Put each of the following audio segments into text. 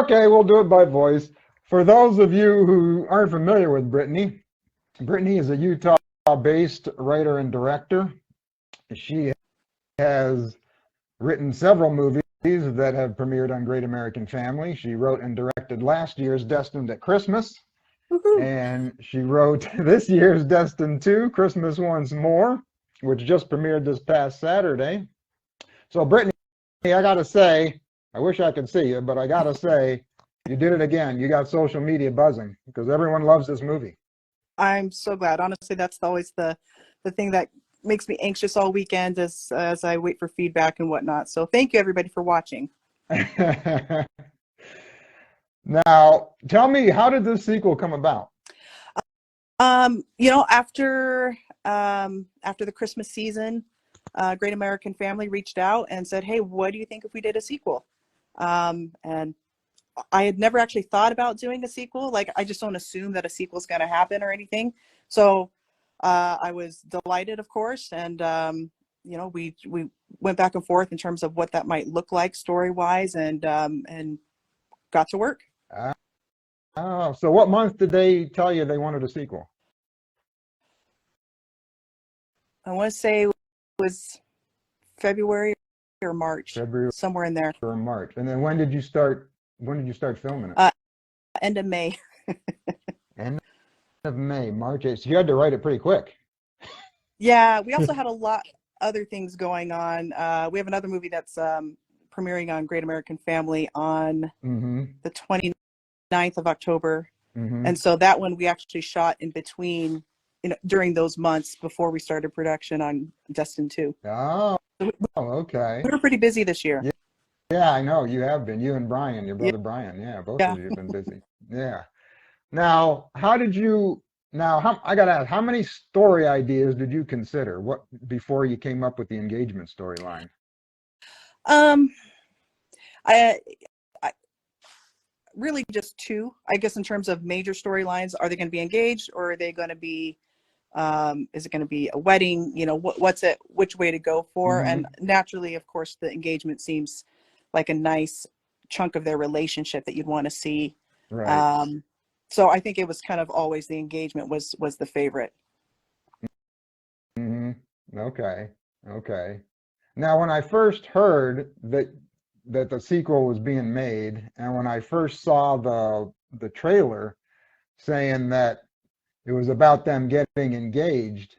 Okay, we'll do it by voice. For those of you who aren't familiar with Brittany, Brittany is a Utah-based writer and director. She has written several movies that have premiered on Great American Family. She wrote and directed last year's Destined at Christmas, Woohoo. and she wrote this year's Destined 2, Christmas Once More, which just premiered this past Saturday. So, Brittany, I gotta say, I wish I could see you, but I gotta say, you did it again. You got social media buzzing because everyone loves this movie. I'm so glad. Honestly, that's always the thing that makes me anxious all weekend as I wait for feedback and whatnot. So thank you everybody for watching. Now, tell me, how did this sequel come about? After the Christmas season, Great American Family reached out and said, "Hey, what do you think if we did a sequel?" And I had never actually thought about doing a sequel. Like, I just don't assume that a sequel is going to happen or anything. So I was delighted, of course, and we went back and forth in terms of what that might look like story wise, and got to work. Oh, so what month did they tell you they wanted a sequel? I want to say it was February or March, February somewhere in there. or March. And then when did you start? When did you start filming it? End of May. End of May, March 8th. So you had to write it pretty quick. Yeah, we also had a lot other things going on. We have another movie that's premiering on Great American Family on the 29th of October. And so that one we actually shot in between, during those months before we started production on Destined 2. Oh, okay. We were pretty busy this year. Yeah, yeah, I know you have been. You and Brian, your Yeah. brother Brian. Yeah, both Yeah. of you have been busy. Yeah. Now, how did you? Now, I gotta ask, how many story ideas did you consider? What before you came up with the engagement storyline? Um, I, I really just two, I guess, in terms of major storylines. Are they going to be engaged, or are they going to be? Is it going to be a wedding? What's it? Which way to go for? And naturally, of course, the engagement seems like a nice chunk of their relationship that you'd want to see. Right. So I think it was kind of always the engagement was the favorite. hmm Okay. Okay. Now, when I first heard that the sequel was being made, and when I first saw the trailer saying that it was about them getting engaged,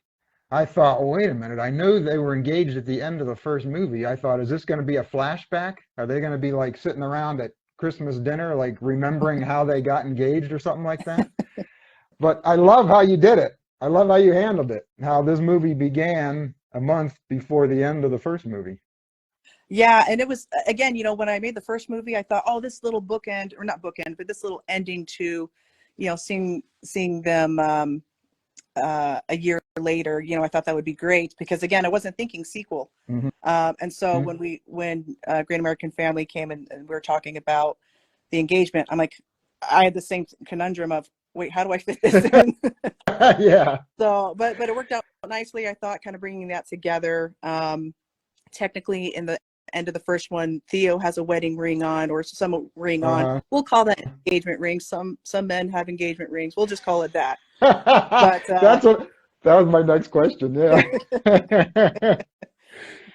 I thought, well, wait a minute. I know they were engaged at the end of the first movie. I thought, is this going to be a flashback? Are they going to be like sitting around at Christmas dinner, like remembering how they got engaged or something like that? But I love how you did it. I love how you handled it. How this movie began a month before the end of the first movie. Yeah, and it was, again, when I made the first movie, I thought, oh, this little bookend, or not bookend, but this little ending to, seeing them a year later, I thought that would be great because, again, I wasn't thinking sequel. Mm-hmm. And so when Great American Family came and we were talking about the engagement, I'm like, I had the same conundrum of, wait, how do I fit this in? Yeah. So, but it worked out nicely, I thought, kind of bringing that together. Technically, in the end of the first one, Theo has a wedding ring on, or some ring on. Uh-huh. We'll call that engagement ring. Some men have engagement rings. We'll just call it that. But That was my next question. Yeah.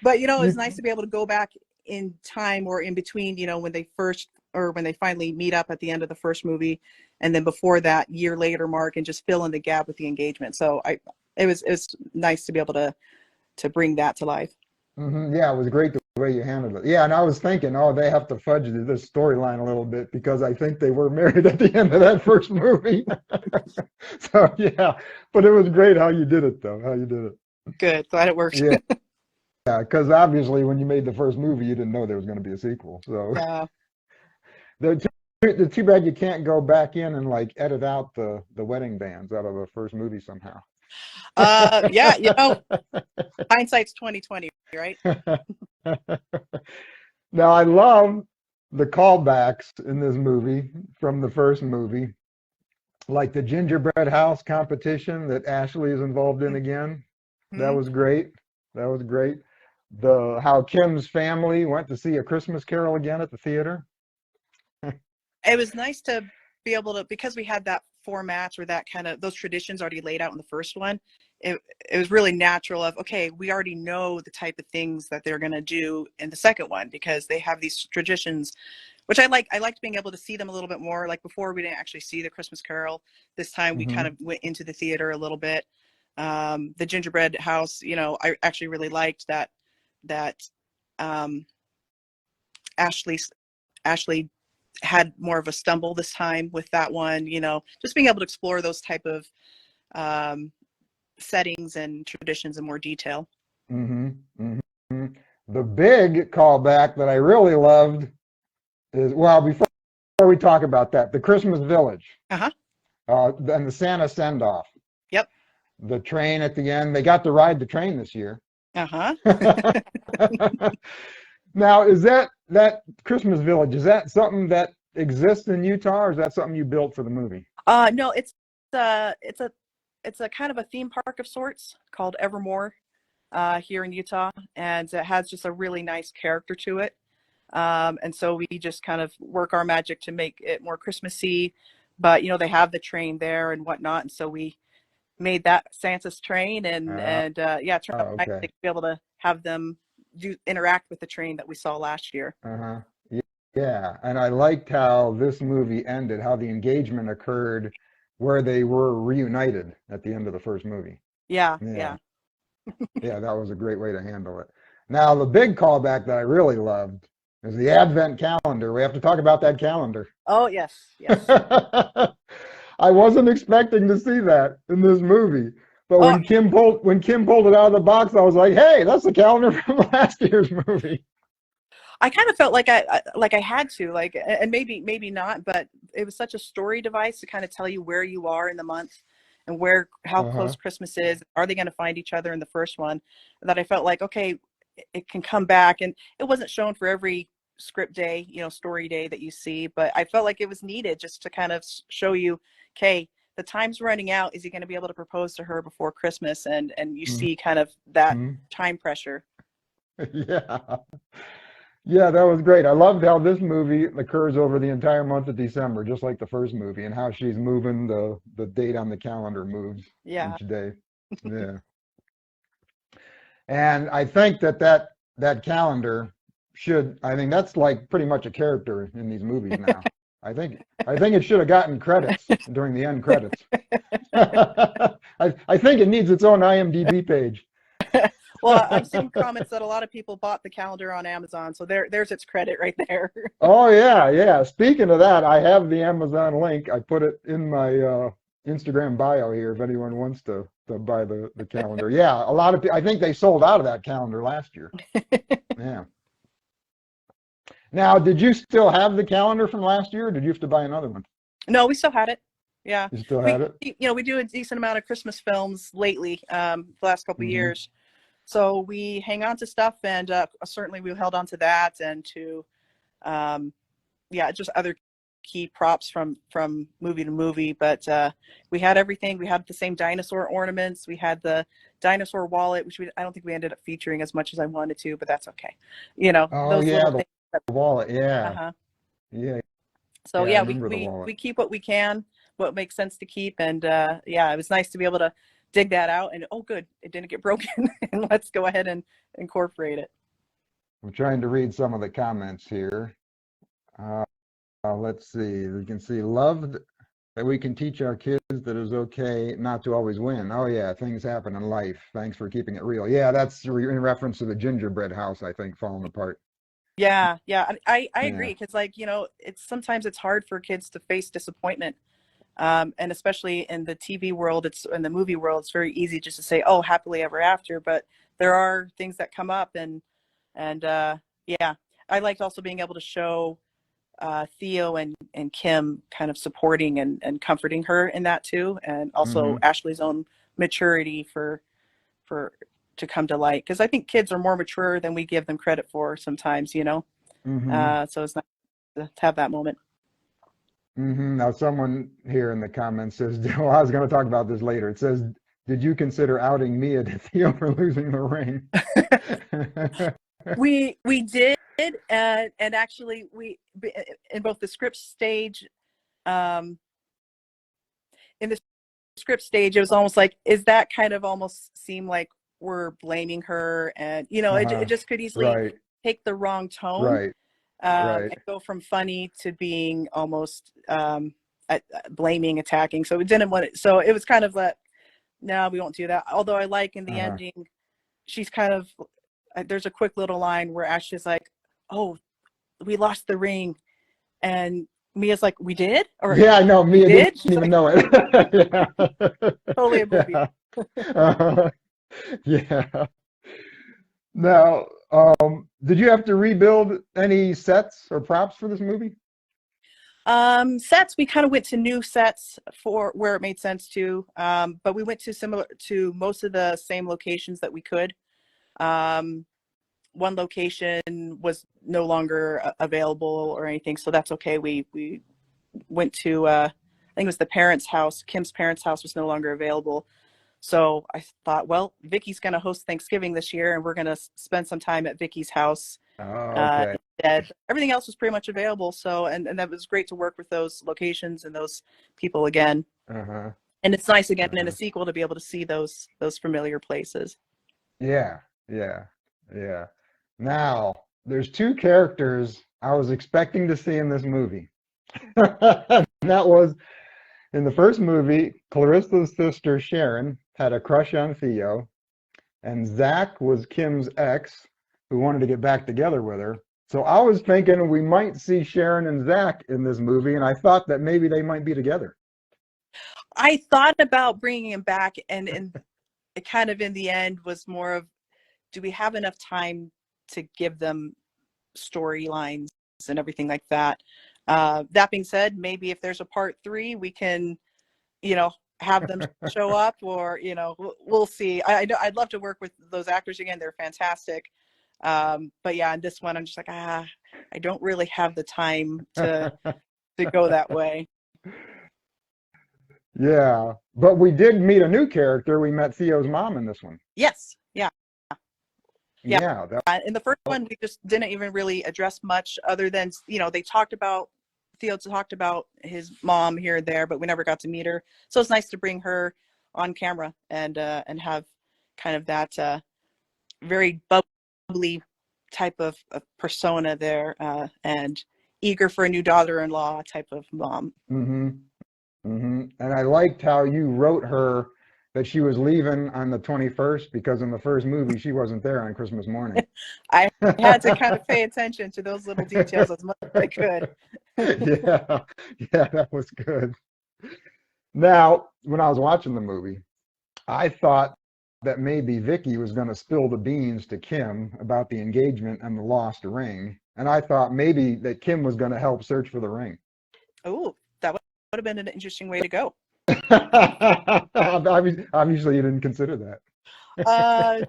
but it's nice to be able to go back in time or in between, when they finally meet up at the end of the first movie, and then before that year later mark, and just fill in the gap with the engagement. So it was nice to be able to bring that to life. Yeah, it was great the way you handled it. Yeah, and I was thinking, oh, they have to fudge this storyline a little bit because I think they were married at the end of that first movie. So yeah, but it was great how you did it, though. How you did it. Good, glad it worked. Yeah, yeah, because obviously when you made the first movie, you didn't know there was going to be a sequel. So Yeah. the too bad you can't go back in and like edit out the wedding bands out of the first movie somehow. Yeah, hindsight's 2020, right? Now I love the callbacks in this movie from the first movie, like the gingerbread house competition that Ashley is involved in again. That Mm-hmm. was great. That was great. The how Kim's family went to see A Christmas Carol again at the theater. it was nice to be able to, because we had that format or that kind of those traditions already laid out in the first one. It was really natural of, okay, we already know the type of things that they're going to do in the second one because they have these traditions, which I like. I liked being able to see them a little bit more. Like before, we didn't actually see the Christmas Carol. This time, we kind of went into the theater a little bit. The gingerbread house, I actually really liked that Ashley Ashley had more of a stumble this time with that one. Just being able to explore those type of settings and traditions in more detail. Mm-hmm. Mm-hmm. The big callback that I really loved is, well, before we talk about that, the Christmas Village. Uh-huh. And the Santa send-off. Yep. The train at the end. They got to ride the train this year. Uh-huh. Now, is that Christmas Village, is that something that exists in Utah, or is that something you built for the movie? No, it's a kind of a theme park of sorts called Evermore here in Utah, and it has just a really nice character to it. And so we just kind of work our magic to make it more Christmassy, but they have the train there and whatnot, and so we made that Santa's train, and yeah, it turned out nice to be able to have them interact with the train that we saw last year. Uh-huh. Yeah, and I liked how this movie ended, how the engagement occurred where they were reunited at the end of the first movie. Yeah. Yeah, that was a great way to handle it. Now, the big callback that I really loved is the Advent calendar. We have to talk about that calendar. Oh, yes. I wasn't expecting to see that in this movie. But when Kim pulled it out of the box, I was like, "Hey, that's the calendar from last year's movie." I kind of felt like I had to, and maybe not, but it was such a story device to kind of tell you where you are in the month and how close Christmas is. Are they going to find each other in the first one? That I felt like, okay, it can come back, and it wasn't shown for every script day, story day that you see, but I felt like it was needed just to kind of show you, okay, the time's running out. Is he going to be able to propose to her before Christmas? And you see kind of that time pressure. Yeah, that was great. I loved how this movie occurs over the entire month of December, just like the first movie, and how she's moving the date on the calendar moves each day. Yeah. And I think that calendar I think that's like pretty much a character in these movies now. I think it should have gotten credits during the end credits. I think it needs its own IMDb page. Well, I've seen comments that a lot of people bought the calendar on Amazon, so there's its credit right there. Oh yeah. Speaking of that, I have the Amazon link. I put it in my Instagram bio here if anyone wants to buy the calendar. Yeah, a lot of people, I think they sold out of that calendar last year. Yeah. Now, did you still have the calendar from last year, or did you have to buy another one? No, we still had it. Yeah. You still had it? We do a decent amount of Christmas films lately, the last couple of years. So we hang on to stuff, and certainly we held on to that, and to, just other key props from movie to movie. But we had everything. We had the same dinosaur ornaments. We had the dinosaur wallet, which I don't think we ended up featuring as much as I wanted to, but that's okay. Oh yeah, the wallet. Yeah. Yeah. So yeah, we keep what we can, what makes sense to keep, and it was nice to be able to dig that out, and oh good, it didn't get broken, and let's go ahead and incorporate it. I'm trying to read some of the comments here. Let's see. We can see, loved that we can teach our kids that it's okay not to always win. Oh yeah, things happen in life. Thanks for keeping it real. Yeah, that's in reference to the gingerbread house, I think, falling apart. Yeah, I agree, because sometimes it's hard for kids to face disappointment, and especially in the TV world, in the movie world, it's very easy just to say, oh, happily ever after, but there are things that come up, and I liked also being able to show Theo and Kim kind of supporting and comforting her in that too, and also Ashley's own maturity to come to light, because I think kids are more mature than we give them credit for sometimes, so it's nice to have that moment. Now someone here in the comments says, well, I was going to talk about this later. It says, did you consider outing Mia to Theo for losing the ring? we did, and actually we in both the script stage, um, in the script stage, it was almost like, is that kind of almost seem like we're blaming her, and it Uh-huh. just could easily Right, take the wrong tone, right, right. and go from funny to being almost blaming, attacking. So we didn't want it. So it was kind of like, no, we won't do that. Although I like in the Uh-huh. ending, she's kind of there's a quick little line where Ashley's like, "Oh, we lost the ring," and Mia's like, "We did?" Or Yeah, I know. "We Mia didn't did?" She's even like, know it. totally oblivious. Yeah. Uh-huh. Yeah. Now, did you have to rebuild any sets or props for this movie? Sets, we kind of went to new sets for where it made sense to, but we went to most of the same locations that we could. Um, One location was no longer available or anything, so that's okay. We went to I think it was the parents' house. Kim's parents' house was no longer available, so I thought, well, Vicky's going to host Thanksgiving this year, and we're going to spend some time at Vicky's house Oh, okay. instead. Everything else was pretty much available, so and that was great to work with those locations and those people again. Uh-huh. And it's nice again in a Uh-huh. sequel to be able to see those familiar places. Yeah, yeah, yeah. Now, there's two characters I was expecting to see in this movie. That was in the first movie, Clarissa's sister Sharon had a crush on Theo, and Zach was Kim's ex who wanted to get back together with her. So I was thinking we might see Sharon and Zach in this movie, and I thought that maybe they might be together. I thought about bringing him back, and it kind of in the end was more of, do we have enough time to give them storylines and everything like that? That being said, maybe if there's a part three, we can, have them show up, or we'll see. I'd love to work with those actors again. They're fantastic. But yeah, in this one, I'm just like, I don't really have the time to go that way. Yeah, but we did meet a new character. We met Theo's mom in this one. Yes, yeah, yeah. Yeah, that, In the first one, we just didn't even really address much other than, they talked about, Theo talked about his mom here and there, but we never got to meet her. So it's nice to bring her on camera and have kind of that very bubbly type of persona there, and eager for a new daughter-in-law type of mom. mm-hmm, mm-hmm. And I liked how you wrote her that she was leaving on the 21st because in the first movie she wasn't there on Christmas morning. I had to kind of pay attention to those little details as much as I could. Yeah, yeah, that was good. Now, when I was watching the movie, I thought that maybe Vicky was going to spill the beans to Kim about the engagement and the lost ring. And I thought maybe that Kim was going to help search for the ring. Oh, that would have been an interesting way to go. Obviously, you didn't consider that. Uh,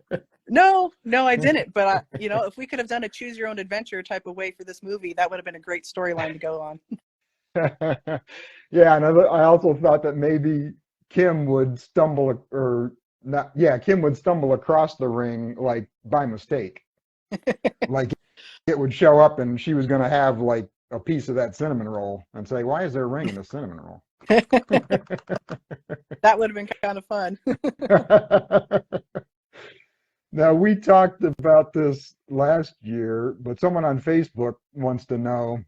no, I didn't. But if we could have done a choose your own adventure type of way for this movie, that would have been a great storyline to go on. Yeah, and I also thought that maybe Kim would stumble or not. Yeah, Kim would stumble across the ring like by mistake. Like it would show up and she was going to have like a piece of that cinnamon roll and say, "Why is there a ring in a cinnamon roll?" That would have been kind of fun. Now, we talked about this last year, but someone on Facebook wants to know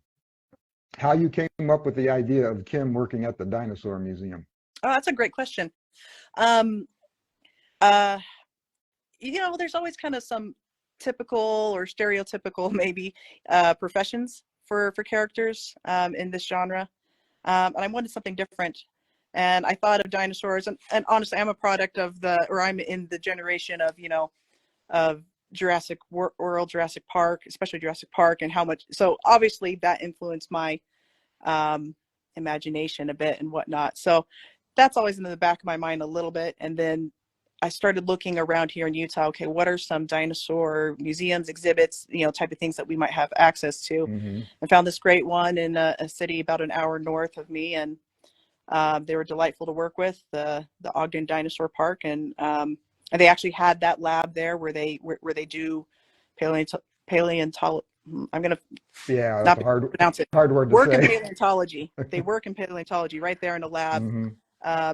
how you came up with the idea of Kim working at the dinosaur museum. Oh, that's a great question. Um, uh, there's always kind of some typical or stereotypical maybe professions for characters in this genre, and I wanted something different. And I thought of dinosaurs, and honestly, I'm in the generation of Jurassic World, Jurassic Park, especially Jurassic Park, and how much. So obviously that influenced my imagination a bit and whatnot. So that's always in the back of my mind a little bit. And then I started looking around here in Utah. Okay, what are some dinosaur museums, exhibits, type of things that we might have access to? Mm-hmm. I found this great one in a city about an hour north of me, and they were delightful to work with, the Ogden Dinosaur Park, and they actually had that lab there where they do paleontology. I'm going to Yeah, that's not a be able to hard pronounce it. hard word to Work in say. paleontology. They work in paleontology right there in the lab. Hmm.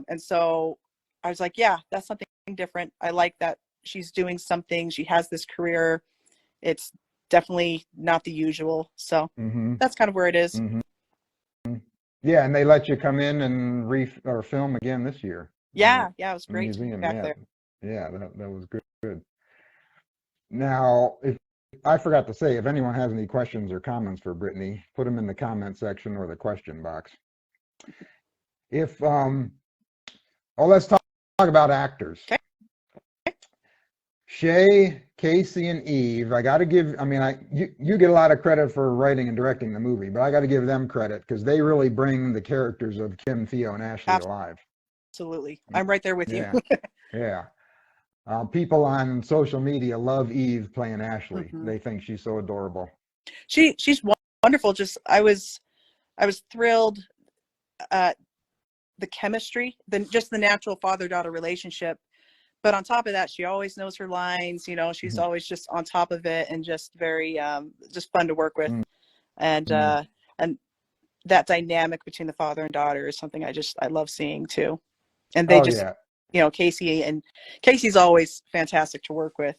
And so I was like, yeah, that's something different. I like that she's doing something. She has this career. It's definitely not the usual. So Hmm. that's kind of where it is. Hmm. Yeah, and they let you come in and or film again this year in Yeah, yeah, it was the great to be museum. back Yeah, there. yeah, that was good. Good. Now, if I forgot to say, if anyone has any questions or comments for Brittany, put them in the comment section or the question box. If oh, let's talk about actors. Okay. Shay, Casey, and Eve. I got to give. I mean, you get a lot of credit for writing and directing the movie, but I got to give them credit because they really bring the characters of Kim, Theo, and Ashley alive. Absolutely. I'm right there with you. Yeah, yeah. People on social media love Eve playing Ashley. Hmm. They think she's so adorable. She's wonderful. Just I was thrilled at the chemistry, just the natural father-daughter relationship. But on top of that, she always knows her lines. She's always just on top of it and just very just fun to work with. And Mm-hmm. and that dynamic between the father and daughter is something I love seeing too. And they Oh just, yeah. Casey's always fantastic to work with,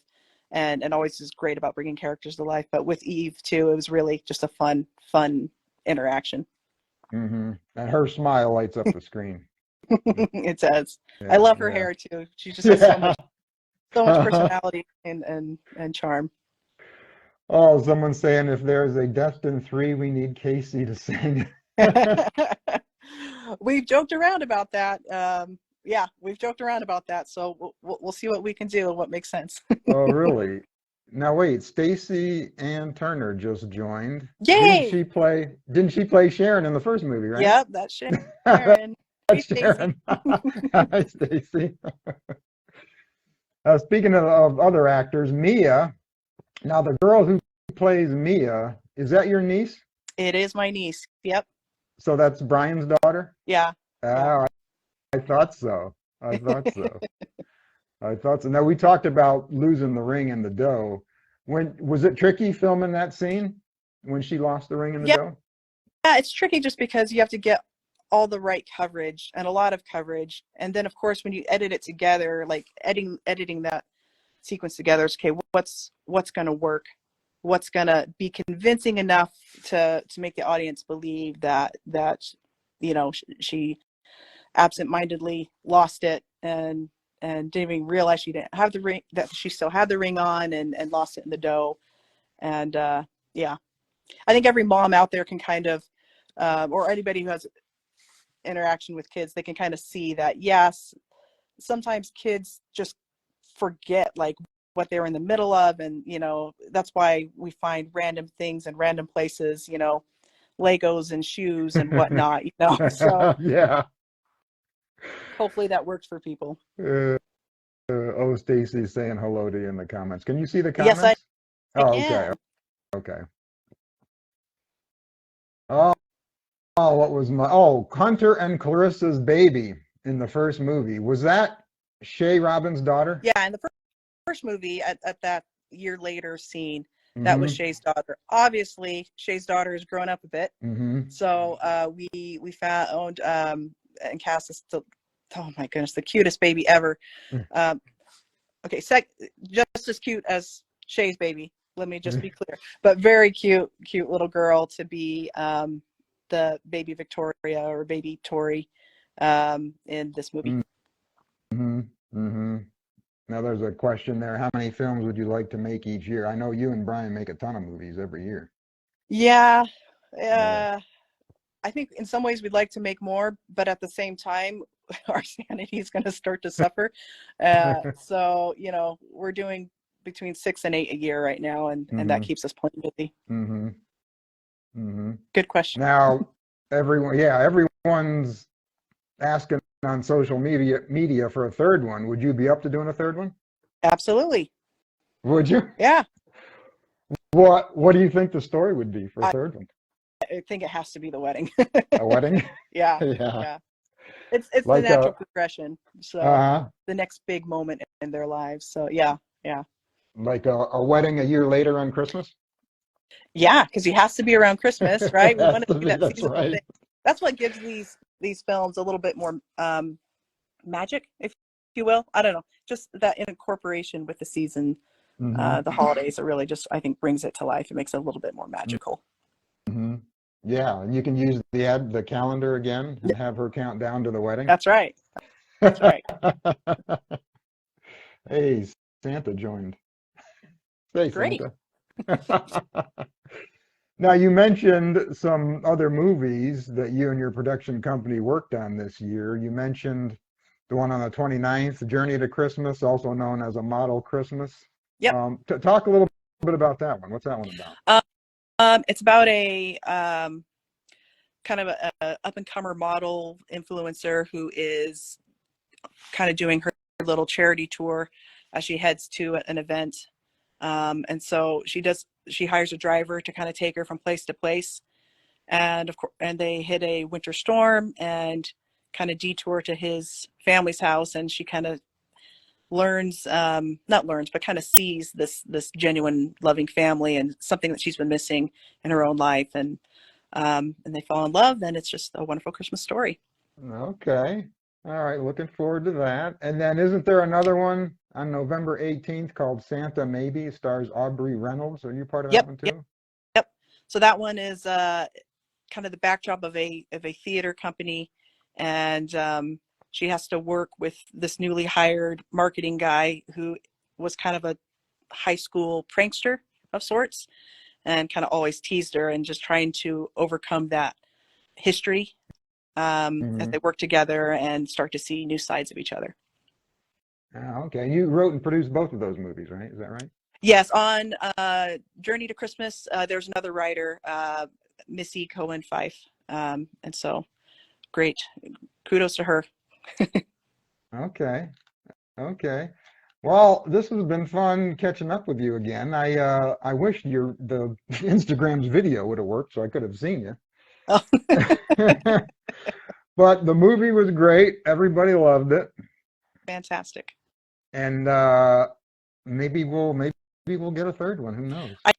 and always is great about bringing characters to life. But with Eve too, it was really just a fun interaction. Mm-hmm. And her smile lights up the screen. It does. I Yeah, love her yeah. hair too. She just has Yeah. so much personality and charm. Oh, someone's saying if there's a Destined 3, we need Casey to sing. We've joked around about that. Yeah, we've joked around about that. So we'll see what we can do and what makes sense. Oh, really? Now wait, Stacy Ann Turner just joined. Yay! Didn't she play Sharon in the first movie, right? Yep, that's Sharon. Hey, That's Stacy. Sharon. Hi, Stacy. Speaking of other actors, Mia. Now the girl who plays Mia, is that your niece? It is my niece. Yep. So that's Brian's daughter? Yeah. Yeah. Oh, I thought so. I thought so. I thought so. Now we talked about losing the ring in the dough. When was it tricky filming that scene when she lost the ring in the Yeah. dough? Yeah, it's tricky just because you have to get all the right coverage and a lot of coverage. And then of course when you edit it together, like editing that sequence together, it's okay, what's gonna work? What's gonna be convincing enough to make the audience believe that she absentmindedly lost it and didn't even realize she didn't have the ring, that she still had the ring on, and lost it in the dough. And yeah, I think every mom out there can kind of or anybody who has interaction with kids, they can kind of see that yes, sometimes kids just forget like what they were in the middle of, and that's why we find random things in random places, Legos and shoes and whatnot, so Yeah. hopefully that works for people. Uh, oh, Stacy's saying hello to you in the comments. Can you see the Yes, I comments? Oh, okay. can. Okay. Oh, what was Hunter and Clarissa's baby in the first movie. Was that Shay Robbins' daughter? Yeah, in the first movie, at that year later scene, that was Mm-hmm. Shay's daughter. Obviously Shay's daughter has grown up a bit, Mm-hmm. so we found and cast this, oh my goodness, the cutest baby ever. um, okay, just as cute as Shay's baby, let me just be clear, but very cute little girl to be the baby Victoria or baby Tori in this movie. Mm-hmm. Mm-hmm. Now there's a question there. How many films would you like to make each year? I know you and Brian make a ton of movies every year. Yeah, Yeah. I think in some ways we'd like to make more, but at the same time, our sanity is going to start to suffer. So, we're doing between 6 and 8 a year right now, and that Mm-hmm. keeps us plenty busy. Mm-hmm. Mm-hmm. Good question. Now, everyone's asking on social media for a third one. Would you be up to doing a third one? Absolutely. Would you? Yeah. What do you think the story would be for a third one? I think it has to be the wedding. A wedding? Yeah. Yeah. Yeah. It's the Like natural progression. So uh the next big moment in their lives. So yeah. Yeah. like a wedding a year later on Christmas? Yeah, because he has to be around Christmas, right? We Has want to to see be, that that's seasonal right. thing. That's what gives these films a little bit more magic, if you will. I don't know, just that incorporation with the season, Hmm. the holidays. It really just, I think, brings it to life. It makes it a little bit more magical. Hmm. Yeah, and you can use the calendar again and have her count down to the wedding. That's right. That's right. Hey, Santa joined. Say, Great. Santa. Now, you mentioned some other movies that you and your production company worked on this year. You mentioned the one on the 29th, Journey to Christmas, also known as A Model Christmas. Yep. Talk a little bit about that one. What's that one about? It's about a kind of a up and comer model influencer who is kind of doing her little charity tour as she heads to an event. And so she hires a driver to kind of take her from place to place. And of course, and they hit a winter storm and kind of detour to his family's house. And she kind of learns, not learns, but kind of sees this genuine, loving family and something that she's been missing in her own life. And they fall in love. And it's just a wonderful Christmas story. Okay. All right. Looking forward to that. And then isn't there another one on November 18th called Santa Maybe? Stars Aubrey Reynolds. Are you part of that Yep, one yep, too? yep. So that one is kind of the backdrop of a theater company, and she has to work with this newly hired marketing guy who was kind of a high school prankster of sorts, and kind of always teased her, and just trying to overcome that history as Hmm. they work together and start to see new sides of each other. Okay. You wrote and produced both of those movies, right? Is that right? Yes, on Journey to Christmas, there's another writer, Missy Cohen Fife, and so great, kudos to her. Okay. Okay. Well, this has been fun catching up with you again. I wish the Instagram's video would have worked so I could have seen you. Oh, But the movie was great. Everybody loved it. fantastic. And maybe we'll get a third one. Who knows? I,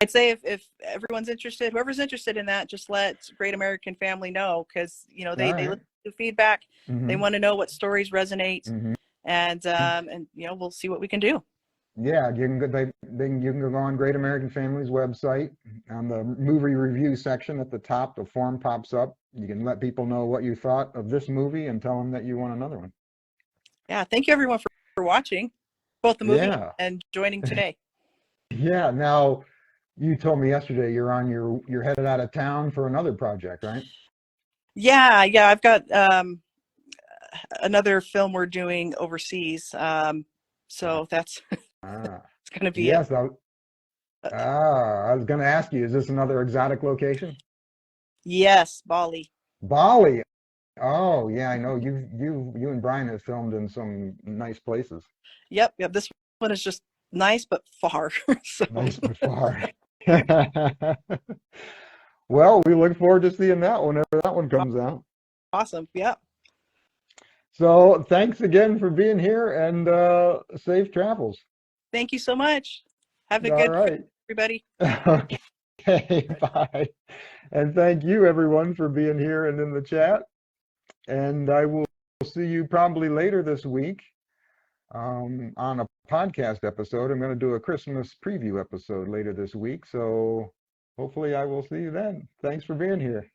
I'd say if everyone's interested, whoever's interested in that, just let Great American Family know, because All they right. listen to feedback. They Mm-hmm. want to know what stories resonate, Mm-hmm. and we'll see what we can do. Yeah, you can go, you can go on Great American Family's website on the movie review section at the top. The form pops up. You can let people know what you thought of this movie and tell them that you want another one. Yeah, thank you everyone for watching both the movie Yeah, and joining today. yeah. Now, you told me yesterday you're headed out of town for another project, right? Yeah, I've got another film we're doing overseas. Ah, So that's ah. it's going to be Yes. I was going to ask you, is this another exotic location? yes, Bali. Bali. Oh, yeah, I know you and Brian have filmed in some nice places. Yep, yep. This one is just nice but far. So Nice but far. Well, we look forward to seeing that whenever that one comes out. awesome. Yep. So thanks again for being here and safe travels. Thank you so much. Have a All good Christmas, right. everybody. Okay, bye. And thank you everyone for being here and in the chat. And I will see you probably later this week on a podcast episode. I'm going to do a Christmas preview episode later this week. So hopefully I will see you then. Thanks for being here.